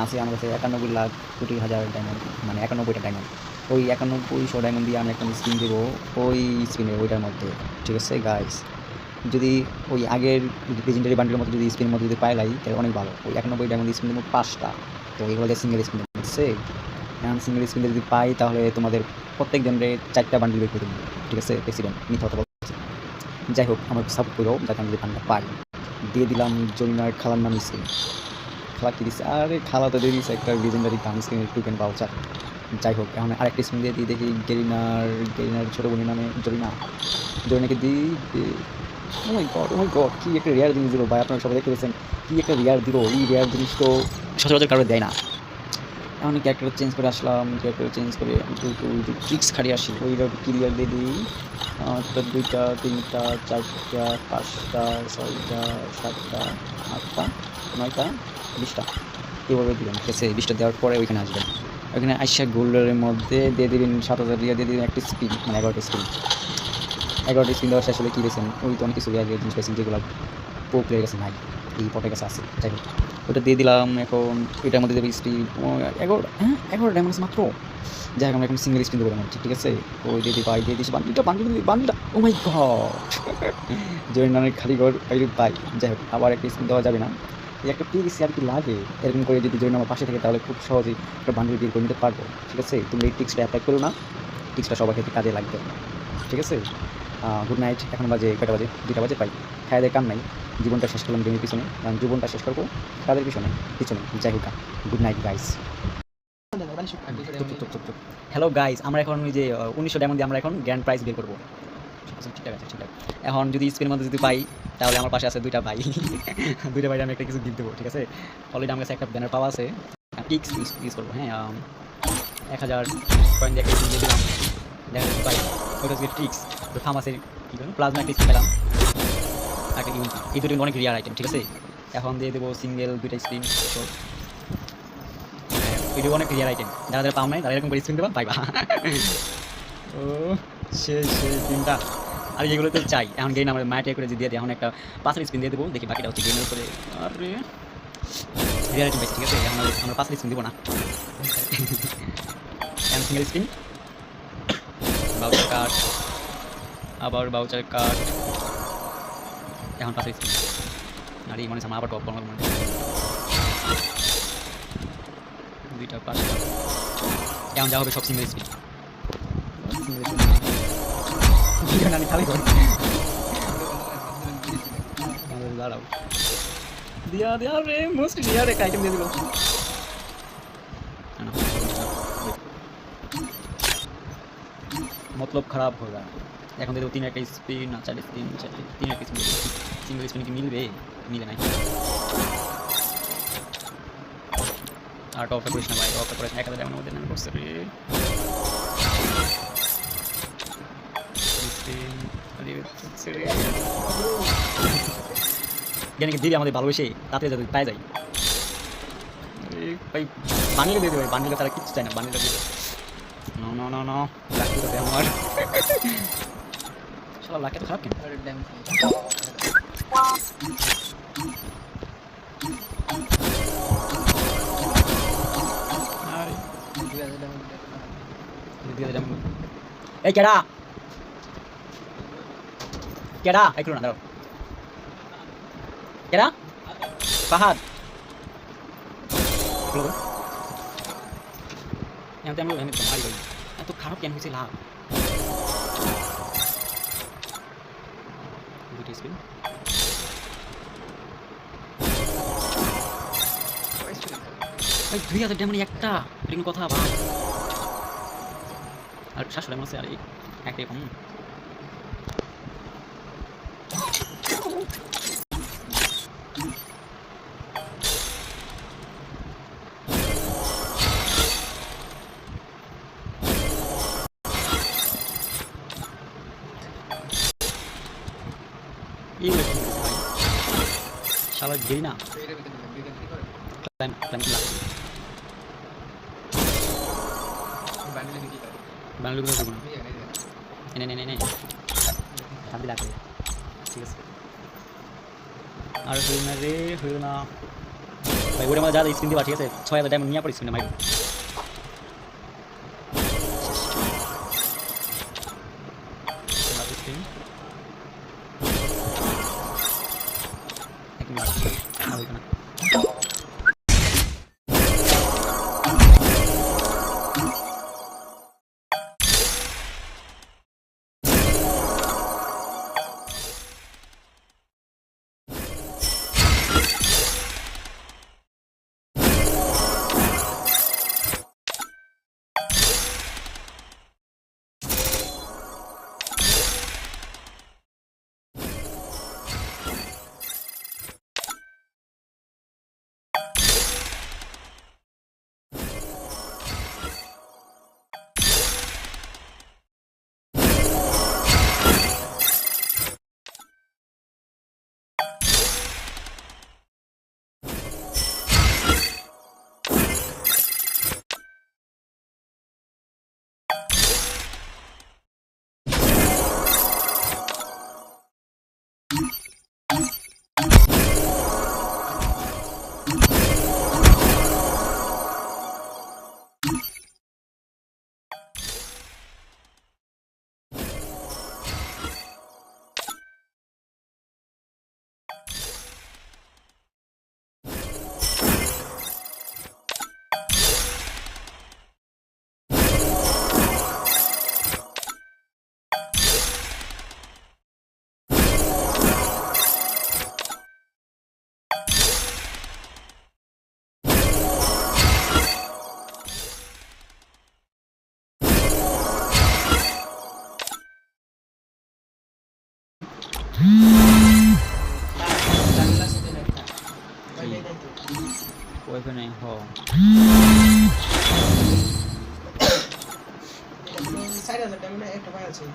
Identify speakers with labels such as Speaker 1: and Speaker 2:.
Speaker 1: আছে আমার কাছে 91,00,00,000 ডায়মন্ড, মানে 91টা ডায়মন্ড। ওই 9100 ডায়মন্ড দিয়ে আমি একটা স্পিন দেবো ওই স্পিনের ওইটার মধ্যে। ঠিক আছে গাইস, যদি ওই আগের লেজেন্ডারি বান্ডেলের মতো যদি স্পিনের মধ্যে যদি পাইলাই তাহলে অনেক ভালো। ওই 91 ডায়মন্ড স্পিন দেবো 5টা। তো এগুলো দিয়ে সিঙ্গেল স্পিন দেবো, ঠিক আছে? এখন সিঙ্গেল স্পিন যদি পাই তাহলে তোমাদের প্রত্যেক জনরে 4টা বান্ডেল বের করে দেবো, ঠিক আছে? প্রেসিডেন্ট মিথ্যা কথা বলছি। যাই হোক, আমার সাপোর্ট করো যাতে আমি যদি বান্ডটা পাই। দিয়ে দিলাম জরিনার খালার নাম স্কিন। খালা কি দিচ্ছে? আরে খালা তো দিয়ে দিচ্ছে একটা লেজেন্ডারি গান স্কিনের টোকেন পাউচার। যাই হোক, এখন আরেকটা স্পিন দিয়ে দিই, দেখি গেরিনার ছোটো বোনের নামে জরিনাকে দিই। ও মাই গড, কি একটা রেয়ার জিনিস দিল ভাই! আপনারা সবাই দেখতে পেয়েছেন কি একটা রেয়ার দিল। এই রেয়ার জিনিস তো সচরাচর কারো দেয় না। এখন ক্যারেক্টার চেঞ্জ করে আসলাম, ক্যারেক্টার চেঞ্জ করে একটু ট্রিক্স খাটিয়ে আসি। ওইটা ক্লিয়ার দিয়ে দিই। একটা 2টা 3টা 4টা 5টা 6টা 7টা 8টা 9টা 20টা এভাবে দিবেন, ঠিক আছে? 20টা দেওয়ার পরে ওইখানে আসবেন। ওইখানে আইসা গোল্ডের মধ্যে দিয়ে দিবেন 7,000 দিয়ে দিবেন একটা স্পিন, মানে 11টা স্পিন। 11টা স্পিন দেওয়ার শেষ হলে কী পেয়েছেন? ওই তো অনেক কিছু রেয়ার জিনিস পেয়েছেন যেগুলো প্রো প্লেয়ার কাছে নাই, এই পটের কাছে আছে। যাই হোক, ওটা দিয়ে দিলাম। এখন এটার মধ্যে দেবে স্পিড 11 ডায়মন্ড মাত্র। যাই হোক, আমরা এখন সিঙ্গেল স্পিন দেবো, ঠিক আছে? ওই দিয়ে দিই ভাই, দিয়ে দিচ্ছি বান্ডিলটা। ও মাই গড, জয়নানের খালি ঘর পাইলে পাই। যাই হোক, আবার একটা স্পিন দেওয়া যাবে না। এই একটা পিস আর কি লাগে, এরকম করে যদি জয়ন আমার পাশে থাকে তাহলে খুব সহজেই একটা বান্ডিল বের করে নিতে পারবো, ঠিক আছে? তুমি এই টিক্সটা অ্যাপ্লাই করো না, টিক্সটা সবার ক্ষেত্রে কাজে লাগবে, ঠিক আছে? Good night. এখন বাজে কয়টা বাজে? 2টা বাজে পাই। খায় দেয় কাম নাই, জীবনটা শেষ করলাম গেমের পিছনে, কারণ জীবনটা শেষ করবো তাদের পিছনে। যাই হোক, good night guys. Hello guys, আমরা এখন ওই যে 1900 ডায়মন্ড দিয়ে আমরা এখন গ্র্যান্ড প্রাইজ বের করবো। ঠিকঠাক আছে, ঠিকঠাক। এখন যদি স্পিনের মধ্যে যদি পাই তাহলে আমার পাশে আছে 2টা ভাই। 2টা ভাইরে আমি একটা কিছু গিফট দেবো, ঠিক আছে? অলরেডি আমার কাছে একটা ব্যানার পাওয়া আছে, টিক্স ইউজ করবো। হ্যাঁ, 1000 কয়েন দিয়ে একটা দিয়ে দিলাম, দেখা যাচ্ছে পাই। ওটা হচ্ছে ট্রিক্স। ফার্মাসির কী বলুন, প্লাজমা একটা স্পিন পেলাম, একটা ইউনিট। এই দুটো অনেক রিয়ার আইটেম, ঠিক আছে? এখন দিয়ে দেবো সিঙ্গেল 2টা স্পিন। এটাও অনেক রিয়ার আইটেম, যারা পাও নাই তারা এরকম করে স্পিন দেবা পাইবা। ও সেই স্পিনটা আর যেগুলো তো চাই। এখন গেইন আমার মাইটে করে দিয়ে দিই, এখন একটা 5 স্পিন দিয়ে দেবো, দেখি বাকিটা হচ্ছে গেইনের করে। আরে রিয়ার আইটেম পাইছি, ঠিক আছে? এখন আমরা 5 স্পিন দেবো না, এখন সিঙ্গেল স্পিন, বাউচার কার্ড, আবার বাউচার কার্ড, এখন 5 স্পিন। আর এই মনে হচ্ছে আমার আবার টপ করবো, 2টা 5টা। এখন যা হবে সব সিঙ্গেল স্পিন। আমি খালি করি দাঁড়াও, দিয়া রে মোস্ট রিয়ার একটা আইটেম দিয়ে দিল। মতলব খারাপ হয়ে গেল। এখন দিয়ে দেবো 3 একটা স্পিন, না 4 স্পিন, 3 একটা স্পিন। সিঙ্গেল স্পিন কি মিলবে? মিলে নাই। আর টপটা করিস না ভাই, টপটা করিস না, 1000 ডায়মন্ডের মধ্যে নামে করছে রে। জ্ঞানীকে দিবি আমাদের ভালোবেসে, তাতে যাতে পাই যাই ভাই। বান্ডিলে দিয়ে দেবে, বান্ডিলে তারা কিচ্ছু চায় না, বান্ডিলে দিয়ে না লাগতেছে আমার। শালা লাখ এত খারাপ কেন? এই কেডা একটু না দাঁড়াও, কেডা? ফাহাদ এত খারাপ কেন হয়েছে? লাভ স্পিন 2000 ডায়মন্ড একটা কথা ভাই। আর 700 ডায়মন্ড আছে, আর একটা কম। এইগুলো কি ভাই, শালা গেই না বাংলাগুলো দেবো না, এনে ভাবি লাগবে, ঠিক আছে? আর হইল না রে, হইল না। ভাই ওটার মধ্যে যা স্পিন দিবা ঠিক আছে 6000 ডায়মন্ড নিয়ে পড়ে স্পিনে মাইর ওইখানে হ
Speaker 2: এটা 4000 ডায়মন্ড একটা পাই আছে